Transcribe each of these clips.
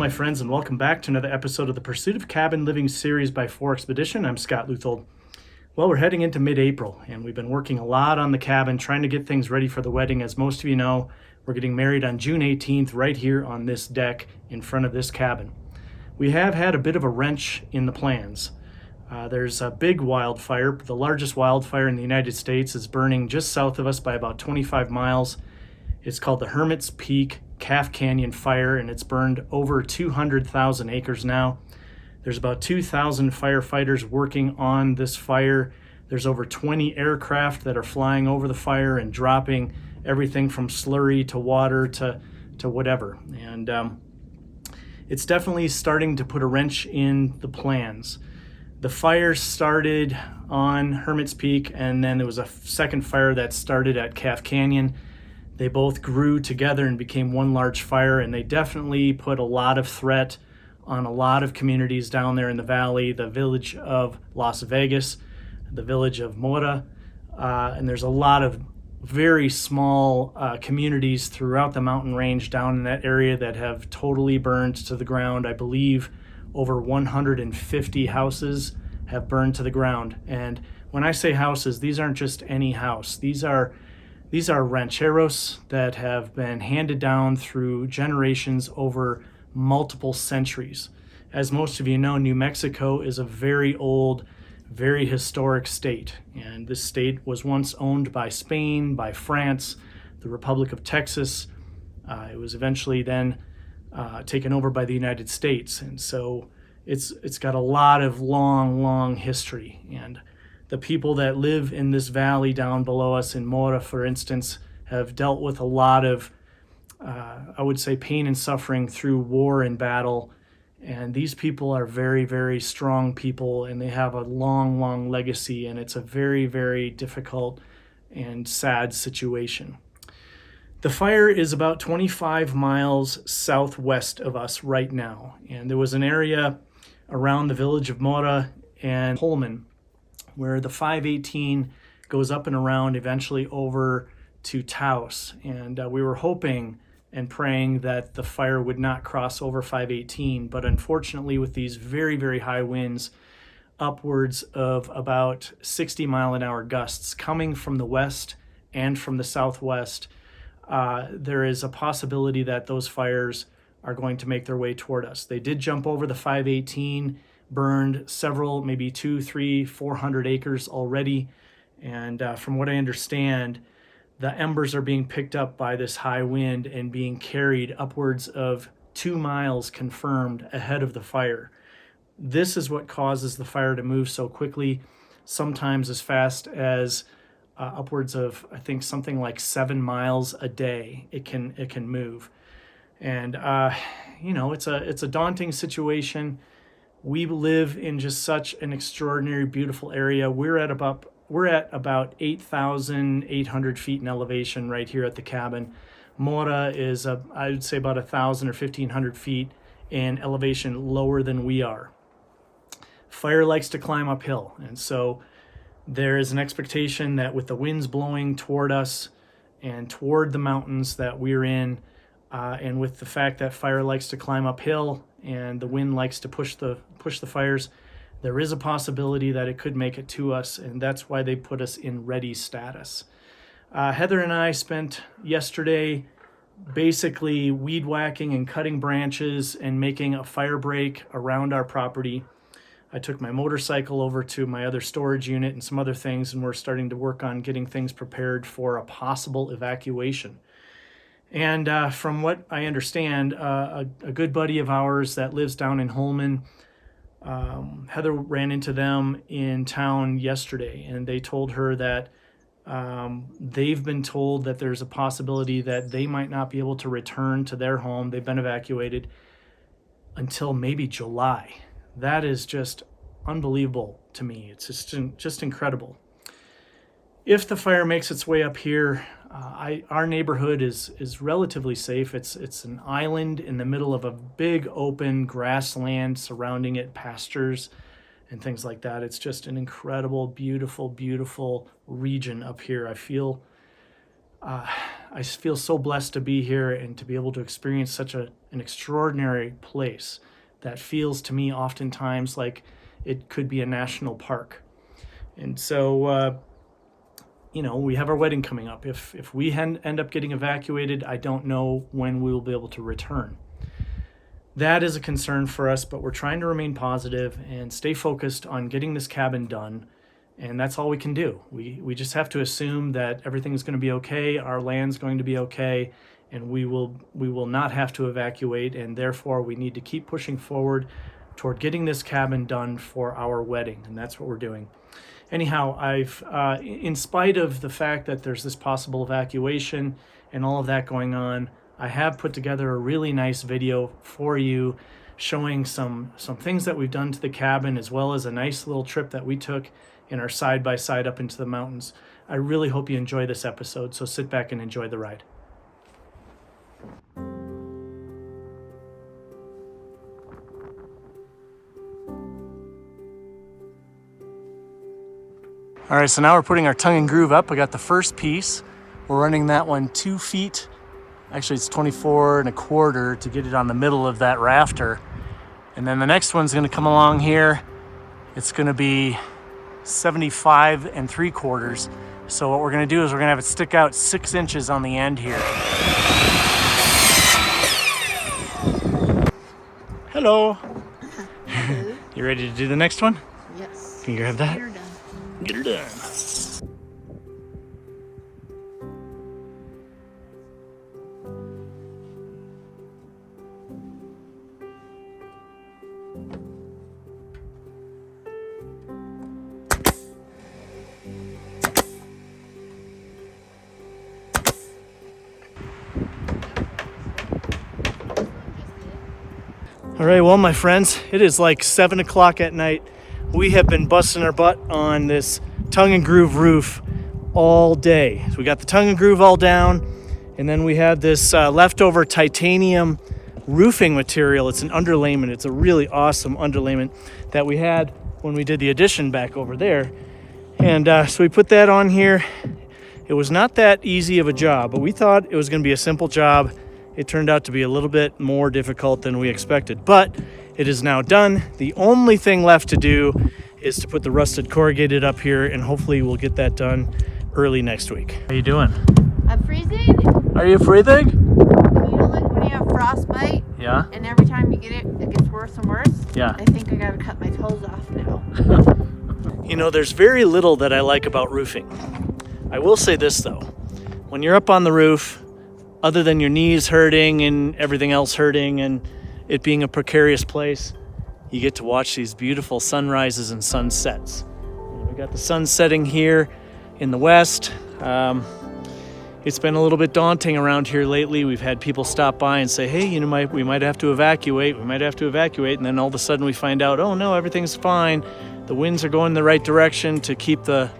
my friends, and welcome back to another episode of the Pursuit of Cabin Living series by 4Expedition. I'm Scott Luthold. Well, we're heading into mid-April, and we've been working a lot on the cabin, trying to get things ready for the wedding. As most of you know, we're getting married on June 18th right here on this deck in front of this cabin. We have had a bit of a wrench in the plans. There's a big wildfire. The largest wildfire in the United States is burning just south of us by about 25 miles. It's called the Hermits Peak Calf Canyon Fire, and it's burned over 200,000 acres now. There's about 2,000 firefighters working on this fire. There's over 20 aircraft that are flying over the fire and dropping everything from slurry to water to whatever. And it's definitely starting to put a wrench in the plans. The fire started on Hermit's Peak, and then there was a second fire that started at Calf Canyon. They both grew together and became one large fire, and they definitely put a lot of threat on a lot of communities down there in the valley, the village of Las Vegas, the village of Mora, and there's a lot of very small communities throughout the mountain range down in that area that have totally burned to the ground. I believe over 150 houses have burned to the ground. And when I say houses, these aren't just any house. These are rancheros that have been handed down through generations over multiple centuries. As most of you know, New Mexico is a very old, very historic state. And this state was once owned by Spain, by France, the Republic of Texas. It was eventually then taken over by the United States. And so it's got a lot of long history. And the people that live in this valley down below us in Mora, for instance, have dealt with a lot of, I would say, pain and suffering through war and battle. And these people are very, very strong people, and they have a long legacy, and it's a very, very difficult and sad situation. The fire is about 25 miles southwest of us right now, and there was an area around the village of Mora and Holman where the 518 goes up and around, eventually over to Taos. And we were hoping and praying that the fire would not cross over 518, but unfortunately with these very, very high winds, upwards of about 60 mile an hour gusts coming from the west and from the southwest, there is a possibility that those fires are going to make their way toward us. They did jump over the 518, burned several, maybe 200, 300, 400 acres already. And from what I understand, the embers are being picked up by this high wind and being carried upwards of 2 miles confirmed ahead of the fire. This is what causes the fire to move so quickly, sometimes as fast as upwards of, I think, something like 7 miles a day it can move. And it's a daunting situation. We live in just such an extraordinary, beautiful area. We're at about 8,800 feet in elevation right here at the cabin. Mora is, I would say, about 1,000 or 1,500 feet in elevation lower than we are. Fire likes to climb uphill, and so there is an expectation that with the winds blowing toward us and toward the mountains that we're in, and with the fact that fire likes to climb uphill and the wind likes to push the fires, there is a possibility that it could make it to us, and that's why they put us in ready status. Heather and I spent yesterday basically weed whacking and cutting branches and making a fire break around our property. I took my motorcycle over to my other storage unit and some other things, and we're starting to work on getting things prepared for a possible evacuation. And from what I understand, a good buddy of ours that lives down in Holman, Heather ran into them in town yesterday, and they told her that they've been told that there's a possibility that they might not be able to return to their home. They've been evacuated until maybe July. That is just unbelievable to me. It's just incredible. If the fire makes its way up here, our neighborhood is relatively safe. It's an island in the middle of a big open grassland surrounding it, pastures and things like that. It's just an incredible, beautiful region up here. I feel I feel so blessed to be here and to be able to experience such an extraordinary place that feels to me oftentimes like it could be a national park. And so, we have our wedding coming up. If we end up getting evacuated, I don't know when we will be able to return. That is a concern for us, but we're trying to remain positive and stay focused on getting this cabin done. And that's all we can do. We just have to assume that everything is going to be okay, our land's going to be okay, and we will not have to evacuate, and therefore we need to keep pushing forward toward getting this cabin done for our wedding, and that's what we're doing. Anyhow, I've in spite of the fact that there's this possible evacuation and all of that going on, I have put together a really nice video for you showing some things that we've done to the cabin, as well as a nice little trip that we took in our side-by-side up into the mountains. I really hope you enjoy this episode, so sit back and enjoy the ride. All right, so now we're putting our tongue and groove up. I got the first piece. We're running that one 2 feet. Actually, it's 24 1/4 to get it on the middle of that rafter. And then the next one's gonna come along here. It's gonna be 75 3/4. So what we're gonna do is we're gonna have it stick out 6 inches on the end here. Hello. You ready to do the next one? Yes. Can you grab that? Get her done. Get her done. All right, well, my friends, it is like 7 o'clock at night. We have been busting our butt on this tongue and groove roof all day. So we got the tongue and groove all down, and then we have this leftover titanium roofing material. It's an underlayment. It's a really awesome underlayment that we had when we did the addition back over there. And so we put that on here. It was not that easy of a job, but we thought it was going to be a simple job. It turned out to be a little bit more difficult than we expected, but it is now done. The only thing left to do is to put the rusted corrugated up here, and hopefully we'll get that done early next week. How you doing? I'm freezing. Are you freezing? You know, like when you have frostbite? Yeah. And every time you get it, it gets worse and worse? Yeah. I think I gotta cut my toes off now. You know, there's very little that I like about roofing. I will say this though. When you're up on the roof, other than your knees hurting and everything else hurting and it being a precarious place, you get to watch these beautiful sunrises and sunsets. We got the sun setting here in the west. It's been a little bit daunting around here lately. We've had people stop by and say, hey, we might have to evacuate. And then all of a sudden we find out, oh no, everything's fine. The winds are going the right direction to keep the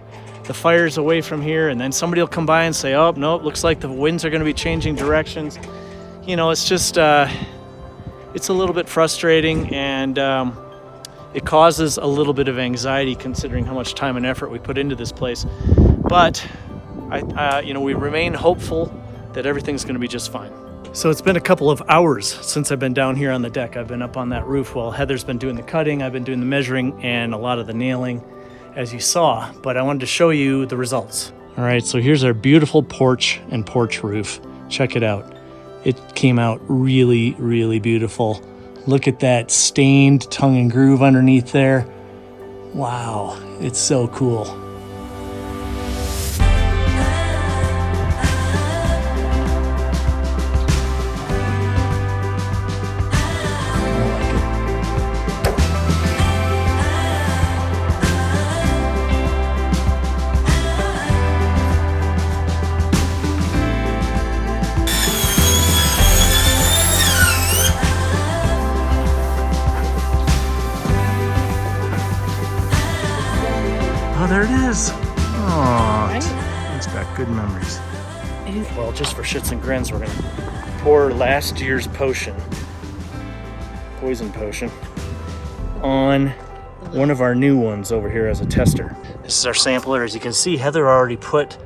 fires away from here. And then somebody will come by and say, oh, no, it looks like the winds are going to be changing directions. You know, it's just, it's a little bit frustrating, and it causes a little bit of anxiety considering how much time and effort we put into this place. But we remain hopeful that everything's going to be just fine. So it's been a couple of hours since I've been down here on the deck. I've been up on that roof while Heather's been doing the cutting. I've been doing the measuring and a lot of the nailing, as you saw, but I wanted to show you the results. All right, so here's our beautiful porch and porch roof. Check it out. It came out really, really beautiful. Look at that stained tongue and groove underneath there. Wow, it's so cool. Oh, there it is. Oh, it's got good memories. Well, just for shits and grins, we're gonna pour last year's potion, poison potion, on one of our new ones over here as a tester. This is our sampler. As you can see, Heather already put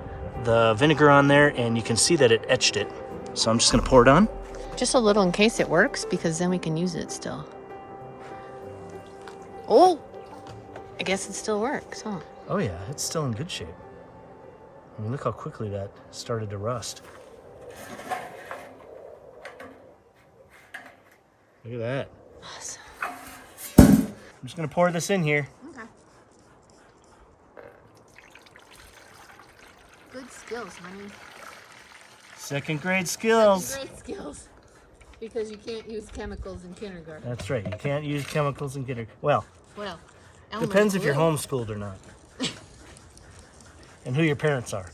the vinegar on there, and you can see that it etched it. So I'm just gonna pour it on. Just a little in case it works, because then we can use it still. Oh, I guess it still works, huh? Oh yeah, it's still in good shape. I mean, look how quickly that started to rust. Look at that. Awesome. I'm just gonna pour this in here. Okay. Good skills, honey. Second grade skills. Great skills. Because you can't use chemicals in kindergarten. That's right, you can't use chemicals in kindergarten. Well, Well, depends if you're homeschooled or not. And who your parents are.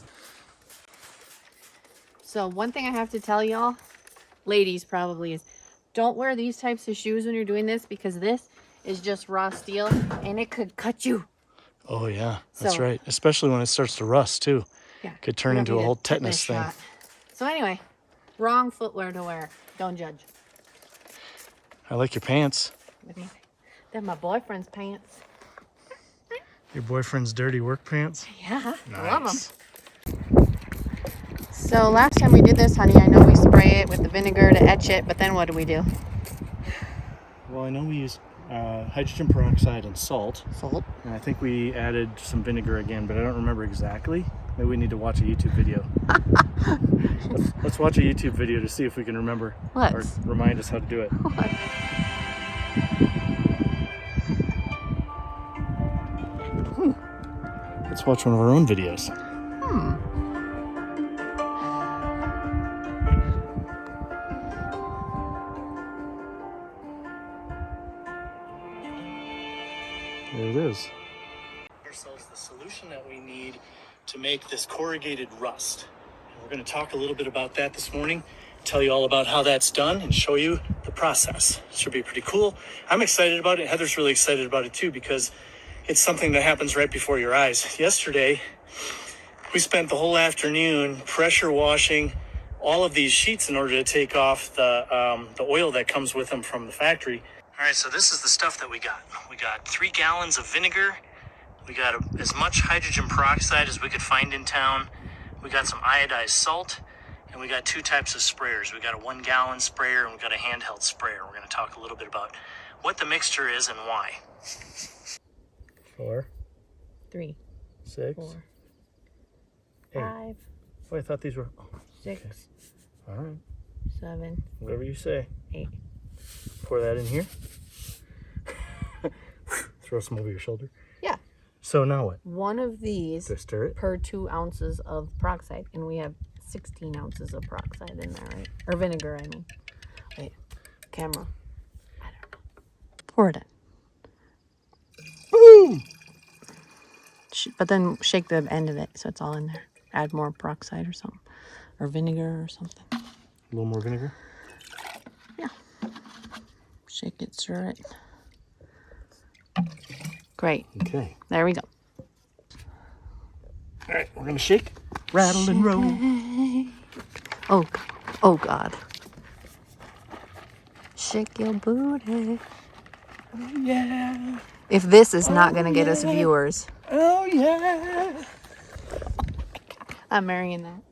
So one thing I have to tell y'all, ladies probably, is don't wear these types of shoes when you're doing this, because this is just raw steel and it could cut you. Oh yeah, that's So- right. Especially when it starts to rust too. Yeah. Could turn we don't into need a whole tetanus thing. shot. So anyway, wrong footwear to wear. Don't judge. I like your pants. They're my boyfriend's pants. Your boyfriend's dirty work pants? Yeah, Nice. I love them. So last time we did this, honey, I know we spray it with the vinegar to etch it, but then what do we do? Well, I know we used hydrogen peroxide and salt. Salt. And I think we added some vinegar again, but I don't remember exactly. Maybe we need to watch a YouTube video. let's watch a YouTube video to see if we can remember or Let's. remind us how to do it. Let's watch one of our own videos. There it is. Ourselves the solution that we need to make this corrugated rust. And we're going to talk a little bit about that this morning, tell you all about how that's done, and show you the process. It should be pretty cool. I'm excited about it. Heather's really excited about it too, because it's something that happens right before your eyes. Yesterday, we spent the whole afternoon pressure washing all of these sheets in order to take off the oil that comes with them from the factory. All right, so this is the stuff that we got. We got 3 gallons of vinegar. We got as much hydrogen peroxide as we could find in town. We got some iodized salt, and we got 2 types of sprayers. We got a 1 gallon sprayer, and we got a handheld sprayer. We're gonna talk a little bit about what the mixture is and why. 4, 3, 6, 4, 8. 5, Oh, I thought these were... 6, okay. All right, 7, whatever you say. 8. Pour that in here. Throw some over your shoulder. Yeah. So now what? One of these Do I stir it? per 2 ounces of peroxide, and we have 16 ounces of peroxide in there, right? Or vinegar, I mean. Wait, camera. I don't know. Pour it in. Boom! But then shake the end of it so it's all in there. Add more peroxide or something, or vinegar or something. A little more vinegar. Yeah. Shake it, stir it. Great. Okay. There we go. All right, we're gonna shake, rattle, and roll. Oh God. Shake your booty. Oh yeah. If this is not gonna get us viewers, Oh yeah. I'm marrying that.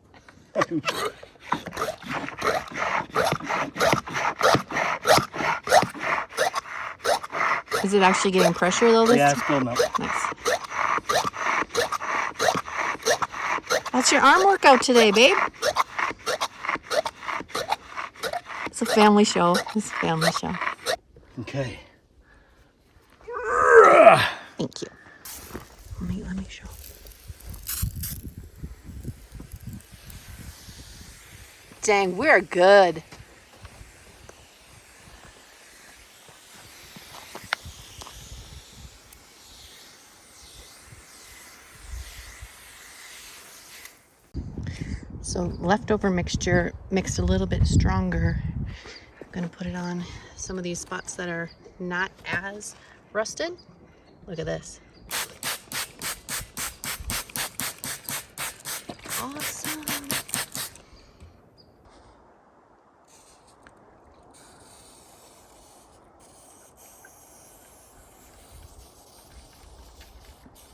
Is it actually getting pressure though? This Yeah, time? it's building up. Nice. That's your arm workout today, babe. It's a family show. It's a family show. Okay. Thank you. Let me show. Dang, we're good. So leftover mixture mixed a little bit stronger. I'm gonna put it on some of these spots that are not as rusted. Look at this. Awesome.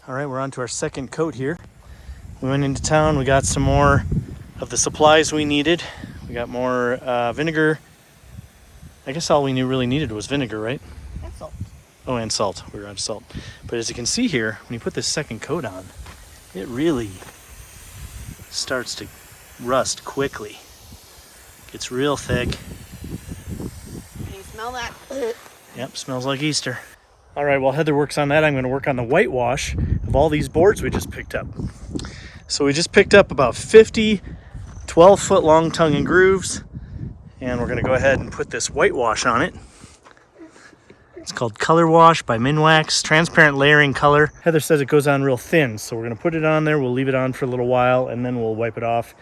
All right, we're on to our second coat here. We went into town, we got some more of the supplies we needed. We got more vinegar. I guess all we really needed was vinegar, right? And salt. Oh, and salt. We were out of salt. But as you can see here, when you put this second coat on, it really starts to rust quickly. Gets real thick. Can you smell that? Yep, smells like Easter. All right, while Heather works on that, I'm going to work on the whitewash of all these boards we just picked up. So we just picked up about 50 12-foot long tongue and grooves, and we're going to go ahead and put this whitewash on it. It's called Color Wash by Minwax, transparent layering color. Heather says it goes on real thin, so we're going to put it on there. We'll leave it on for a little while, and then we'll wipe it off,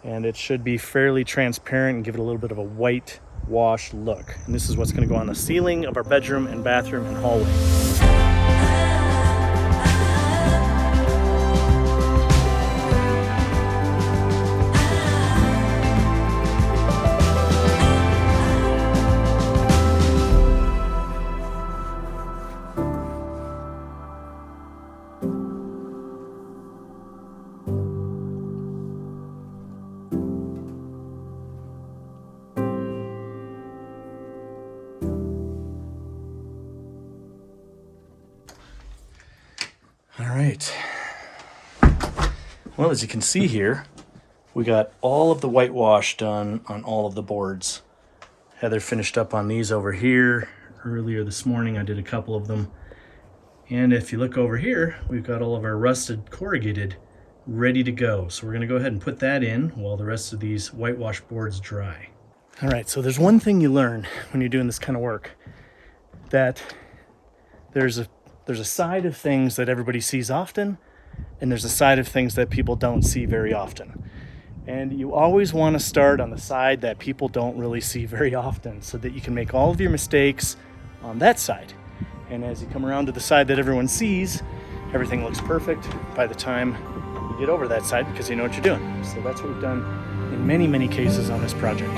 and it should be fairly transparent and give it a little bit of a white wash look. And this is what's going to go on the ceiling of our bedroom and bathroom and hallway. All right. Well, as you can see here, we got all of the whitewash done on all of the boards. Heather finished up on these over here earlier this morning. I did a couple of them. And if you look over here, we've got all of our rusted corrugated ready to go. So we're going to go ahead and put that in while the rest of these whitewash boards dry. All right, so there's one thing you learn when you're doing this kind of work, that there's a side of things that everybody sees often, and there's a side of things that people don't see very often. And you always want to start on the side that people don't really see very often, so that you can make all of your mistakes on that side. And as you come around to the side that everyone sees, everything looks perfect by the time you get over that side, because you know what you're doing. So that's what we've done in many, many cases on this project.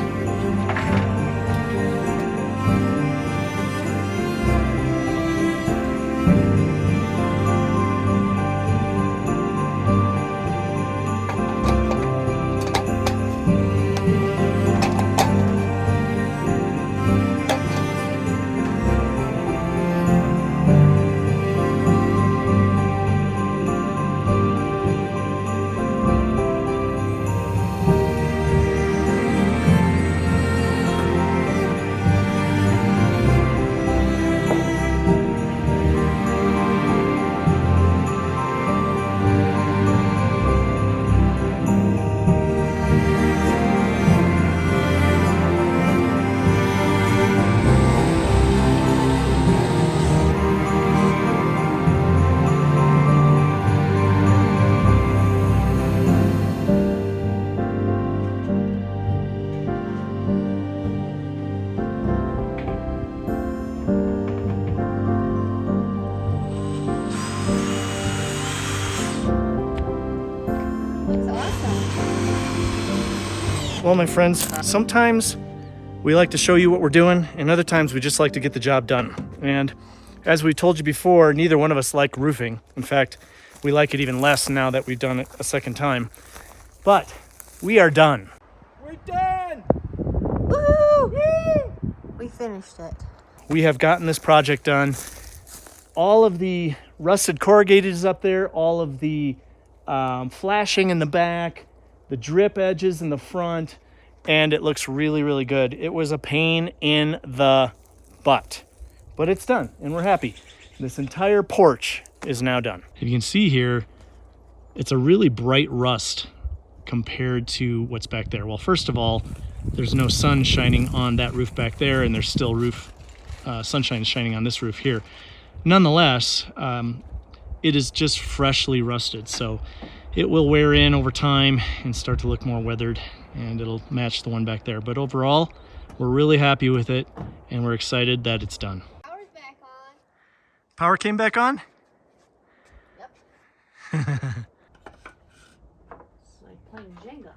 Well, my friends, sometimes we like to show you what we're doing, and other times we just like to get the job done. And as we told you before, neither one of us like roofing. In fact, we like it even less now that we've done it a second time. But we are done. We're done! Woo! Woo! We finished it. We have gotten this project done. All of the rusted corrugated is up there, all of the flashing in the back, the drip edges in the front, and it looks really, really good. It was a pain in the butt, but it's done, and we're happy. This entire porch is now done. You can see here, it's a really bright rust compared to what's back there. Well, first of all, there's no sun shining on that roof back there, and there's still sunshine shining on this roof here. Nonetheless, it is just freshly rusted, so it will wear in over time and start to look more weathered, and it'll match the one back there. But overall, we're really happy with it, and we're excited that it's done. Power's back on. Power came back on? Yep. It's like playing Jenga.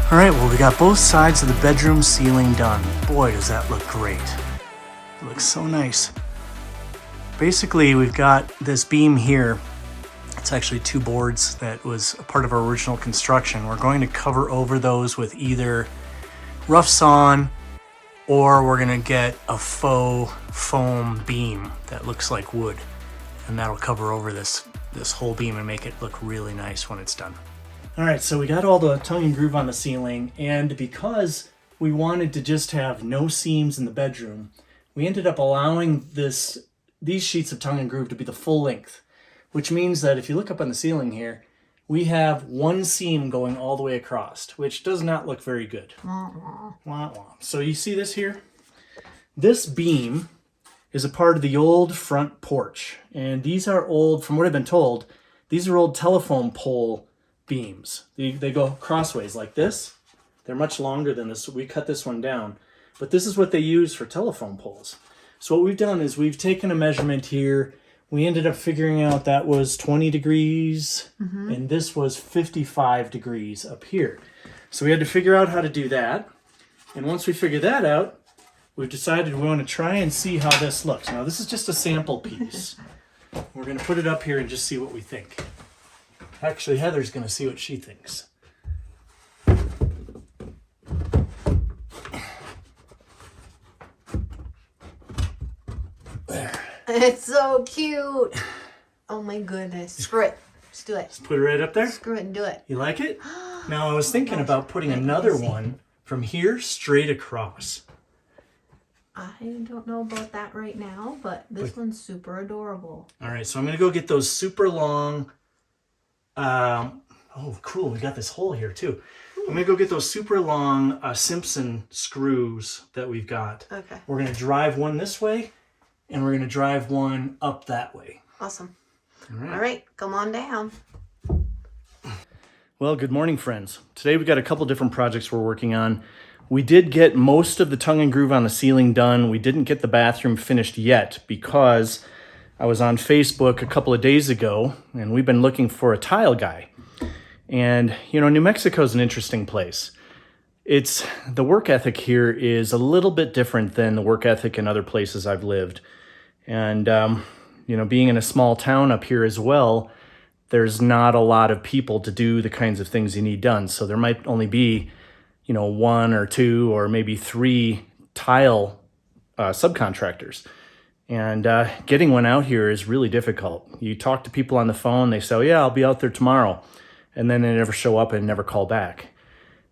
All right, well, we got both sides of the bedroom ceiling done. Boy, does that look great. It looks so nice. Basically, we've got this beam here. It's actually 2 boards that was a part of our original construction. We're going to cover over those with either rough sawn, or we're gonna get a faux foam beam that looks like wood. And that'll cover over this whole beam and make it look really nice when it's done. All right, so we got all the tongue and groove on the ceiling, and because we wanted to just have no seams in the bedroom, we ended up allowing these sheets of tongue and groove to be the full length, which means that if you look up on the ceiling here, we have 1 seam going all the way across, which does not look very good. Wah, wah. So you see this here? This beam is a part of the old front porch, and these are old, from what I've been told, these are old telephone pole beams. They go crossways like this. They're much longer than this. We cut this one down, but this is what they use for telephone poles. So what we've done is we've taken a measurement here. We ended up figuring out that was 20 degrees, and this was 55 degrees up here. So we had to figure out how to do that. And once we figured that out, we've decided we want to try and see how this looks. Now, this is just a sample piece. We're going to put it up here and just see what we think. Actually, Heather's going to see what she thinks. There. It's so cute. Oh my goodness. Screw it. Just do it. Just put it right up there. Screw it and do it. You like it? Now, I was thinking about putting another one from here straight across. I don't know about that right now, but this one's super adorable. All right, so I'm going to go get those super long... oh, cool. We got this hole here, too. I'm going to go get those super long Simpson screws that we've got. Okay. We're going to drive one this way, and we're going to drive one up that way. Awesome. All right, come on down. Well, good morning, friends. Today we've got a couple different projects we're working on. We did get most of the tongue and groove on the ceiling done. We didn't get the bathroom finished yet because I was on Facebook a couple of days ago, and we've been looking for a tile guy. And, you know, New Mexico is an interesting place. The work ethic here is a little bit different than the work ethic in other places I've lived. And, you know, being in a small town up here as well, there's not a lot of people to do the kinds of things you need done. So there might only be, you know, 1 or 2 or maybe 3 tile subcontractors. And getting one out here is really difficult. You talk to people on the phone, they say, oh, yeah, I'll be out there tomorrow. And then they never show up and never call back.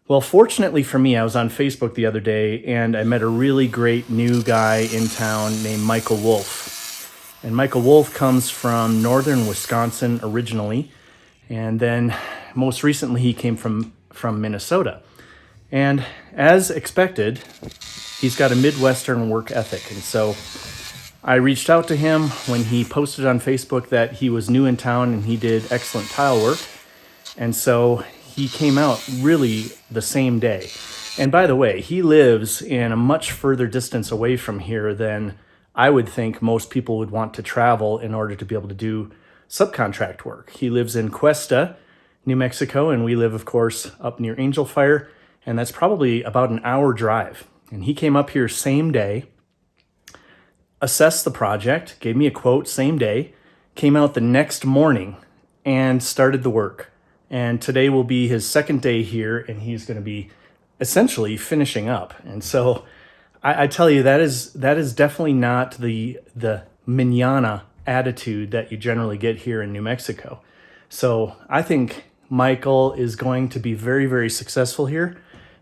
Well, fortunately for me, I was on Facebook the other day and I met a really great new guy in town named Michael Wolf. And Michael Wolf comes from northern Wisconsin originally. And then most recently he came from Minnesota. And as expected, he's got a Midwestern work ethic. And so I reached out to him when he posted on Facebook that he was new in town and he did excellent tile work. And so he came out really the same day. And by the way, he lives in a much further distance away from here than I would think most people would want to travel in order to be able to do subcontract work. He lives in Cuesta, New Mexico, and we live, of course, up near Angel Fire, and that's probably about an hour drive. And he came up here same day, assessed the project, gave me a quote same day, came out the next morning, and started the work. And today will be his second day here, and he's going to be essentially finishing up. And so I tell you, that is definitely not the mañana attitude that you generally get here in New Mexico. So I think Michael is going to be very, very successful here,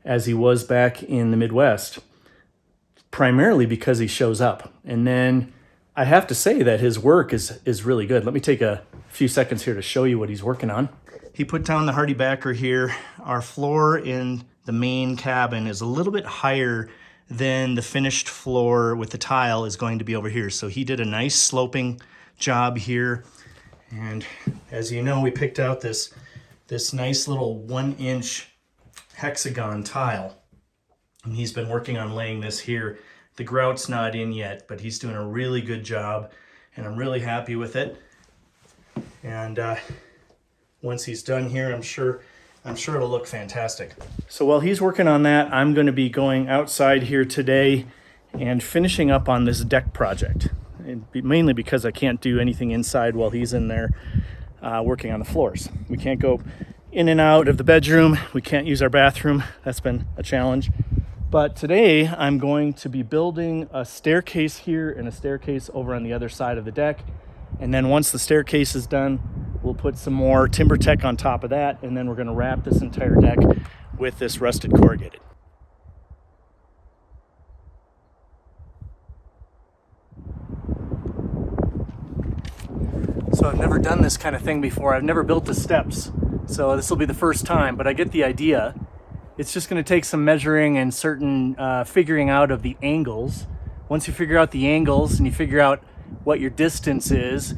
as he was back in the Midwest, primarily because he shows up. And then I have to say that his work is really good. Let me take a few seconds here to show you what he's working on. He put down the hardy backer here. Our floor in the main cabin is a little bit higher than the finished floor with the tile is going to be over here. So he did a nice sloping job here. And as you know, we picked out this nice little 1-inch hexagon tile. And he's been working on laying this here. The grout's not in yet, but he's doing a really good job, and I'm really happy with it. And once he's done here, I'm sure I'm sure it'll look fantastic. So while he's working on that, I'm going to be going outside here today and finishing up on this deck project. Mainly because I can't do anything inside while he's in there working on the floors. We can't go in and out of the bedroom. We can't use our bathroom. That's been a challenge. But today I'm going to be building a staircase here and a staircase over on the other side of the deck. And then once the staircase is done, we'll put some more timber tech on top of that, and then we're going to wrap this entire deck with this rusted corrugated. So I've never done this kind of thing before. I've never built the steps, so this will be the first time, but I get the idea. It's just going to take some measuring and certain figuring out of the angles. Once you figure out the angles and you figure out what your distance is,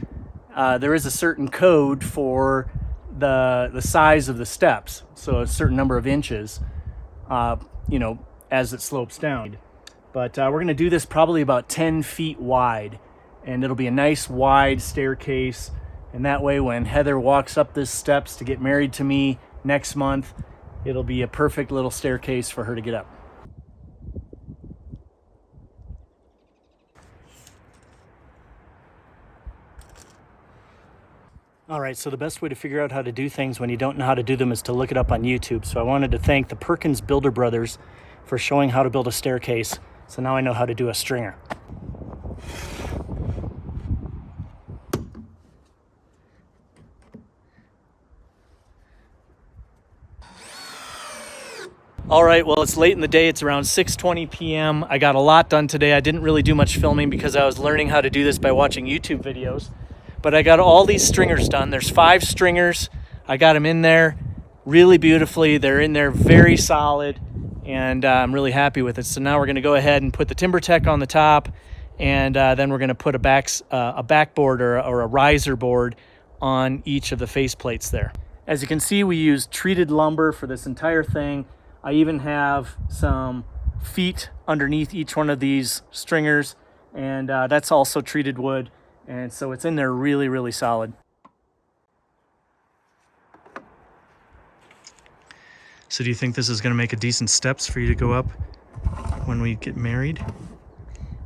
there is a certain code for the size of the steps. So a certain number of inches, as it slopes down. But we're going to do this probably about 10 feet wide, and it'll be a nice wide staircase. And that way when Heather walks up these steps to get married to me next month, it'll be a perfect little staircase for her to get up. All right, so the best way to figure out how to do things when you don't know how to do them is to look it up on YouTube. So I wanted to thank the Perkins Builder Brothers for showing how to build a staircase. So now I know how to do a stringer. All right, well, it's late in the day. It's around 6:20 p.m. I got a lot done today. I didn't really do much filming because I was learning how to do this by watching YouTube videos. But I got all these stringers done. There's 5 stringers. I got them in there really beautifully. They're in there very solid, and I'm really happy with it. So now we're going to go ahead and put the timber tech on the top, and then we're going to put a backboard or a riser board on each of the face plates there. As you can see, we used treated lumber for this entire thing. I even have some feet underneath each one of these stringers, and that's also treated wood. And so it's in there really, really solid. So do you think this is going to make a decent steps for you to go up when we get married?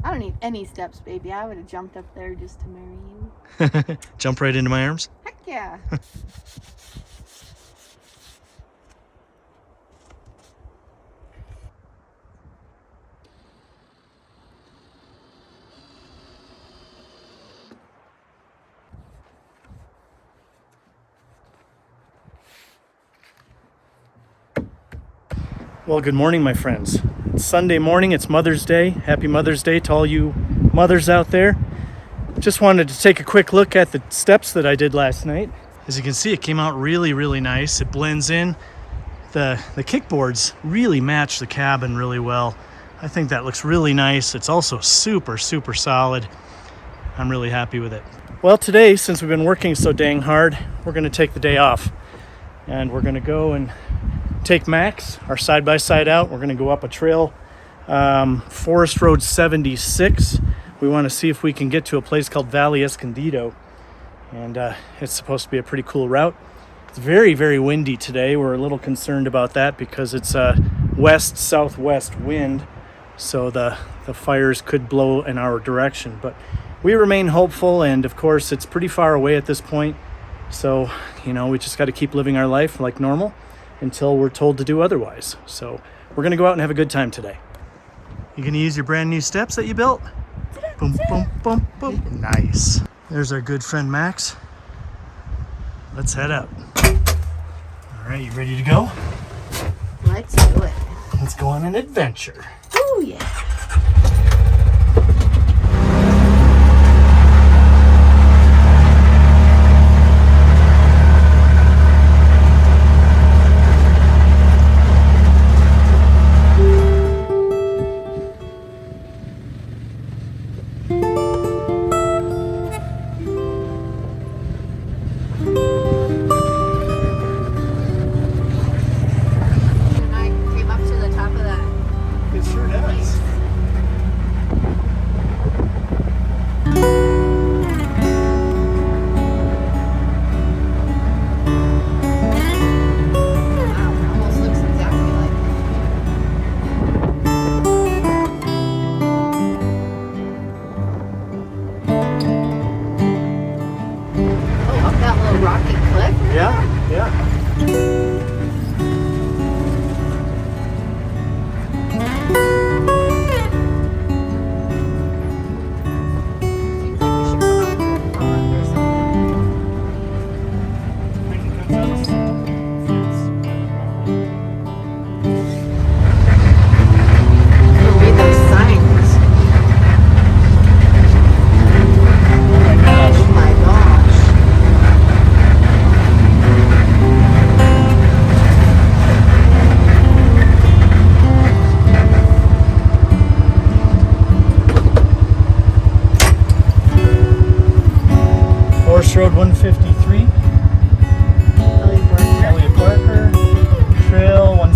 I don't need any steps, baby. I would have jumped up there just to marry you. Jump right into my arms? Heck yeah. Well, good morning, my friends. It's Sunday morning. It's Mother's Day. Happy Mother's Day to all you mothers out there. Just wanted to take a quick look at the steps that I did last night. As you can see, it came out really, really nice. It blends in. The kickboards really match the cabin really well. I think that looks really nice. It's also super, super solid. I'm really happy with it. Well, today, since we've been working so dang hard, we're going to take the day off. And we're going to go and take Max, our side-by-side out. We're going to go up a trail, Forest Road 76. We want to see if we can get to a place called Valle Escondido. And it's supposed to be a pretty cool route. It's very, very windy today. We're a little concerned about that because it's a west-southwest wind. So the fires could blow in our direction. But we remain hopeful, and of course, it's pretty far away at this point. So, we just got to keep living our life like normal until we're told to do otherwise. So we're going to go out and have a good time today. You going to use your brand new steps that you built? Boom, boom, boom, boom. Nice. There's our good friend Max. Let's head up. All right, you ready to go? Let's do it. Let's go on an adventure. Oh, yeah. It sure does.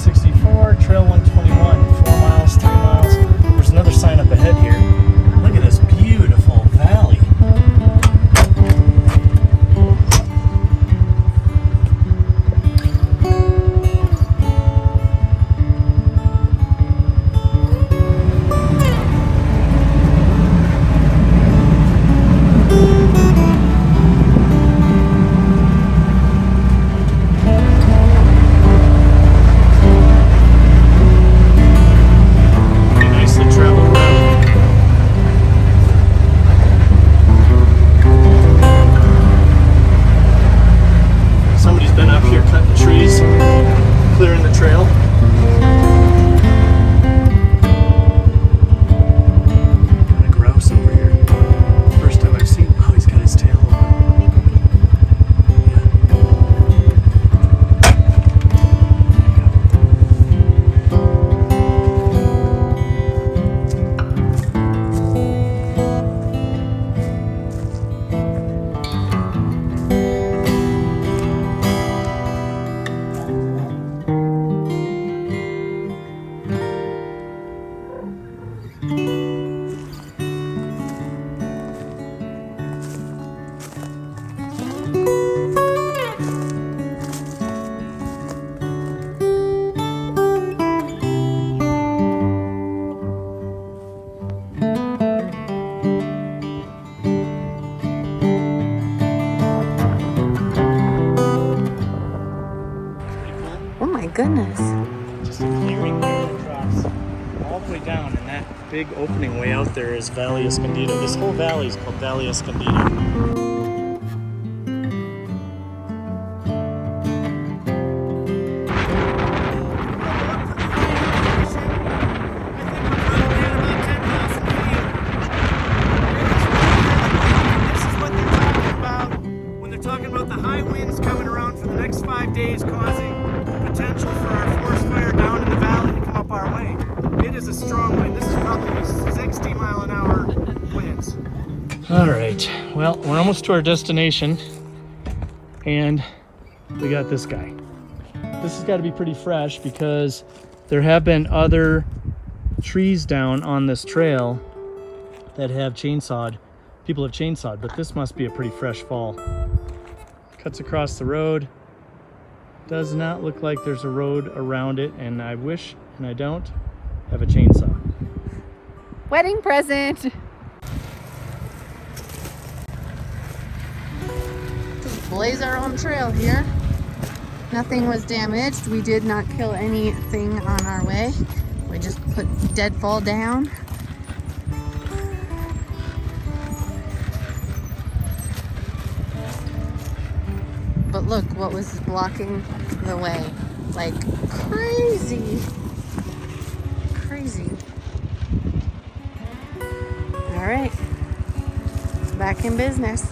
164, trail 121, 4 miles, 3 miles. There's another sign up ahead here. Look at this beautiful valley. Oh my goodness. Just a clearing here that drops all the way down, and that big opening way out there is Valle Escondido. This whole valley is called Valle Escondido. Days causing potential for our forest fire down in the valley to come up our way. It is a strong wind. This is probably 60-mile-an-hour winds. All right, well, we're almost to our destination, and we got this guy. This has got to be pretty fresh because there have been other trees down on this trail that have chainsawed. People have chainsawed, but this must be a pretty fresh fall. Cuts across the road. Does not look like there's a road around it, and I wish, and I don't, have a chainsaw. Wedding present. Just blaze our own trail here. Nothing was damaged. We did not kill anything on our way. We just put deadfall down. But look what was blocking the way. Like crazy. Crazy. All right. Back in business.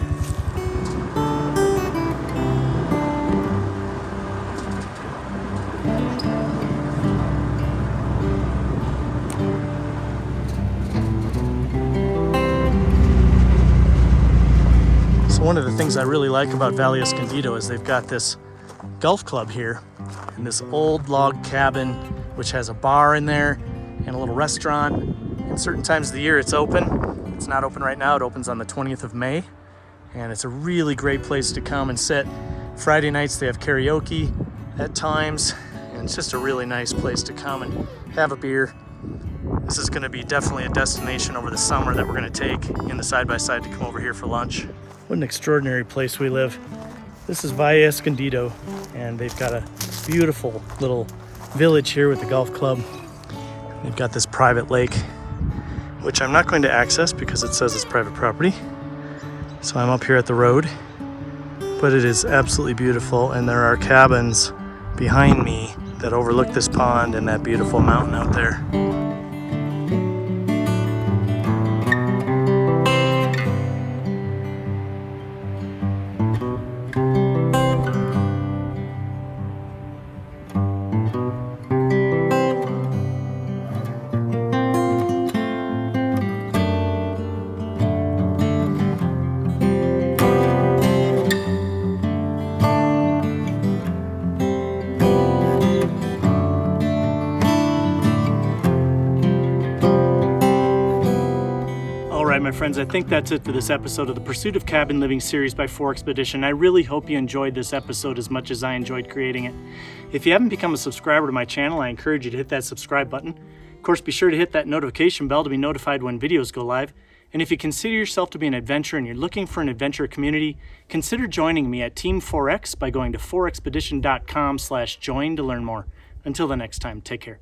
One of the things I really like about Valle Escondido is they've got this golf club here and this old log cabin which has a bar in there and a little restaurant. And certain times of the year it's open. It's not open right now. It opens on the 20th of May, and it's a really great place to come and sit. Friday nights they have karaoke at times, and it's just a really nice place to come and have a beer. This is going to be definitely a destination over the summer that we're going to take in the side-by-side to come over here for lunch. What an extraordinary place we live. This is Valle Escondido, and they've got a beautiful little village here with the golf club. They've got this private lake, which I'm not going to access because it says it's private property. So I'm up here at the road, but it is absolutely beautiful, and there are cabins behind me that overlook this pond and that beautiful mountain out there. my friends, I think that's it for this episode of the Pursuit of Cabin Living series by 4Expedition. I really hope you enjoyed this episode as much as I enjoyed creating it. If you haven't become a subscriber to my channel, I encourage you to hit that subscribe button. Of course, be sure to hit that notification bell to be notified when videos go live. And if you consider yourself to be an adventurer and you're looking for an adventure community, consider joining me at Team 4X by going to 4expedition.com/join to learn more. Until the next time, take care.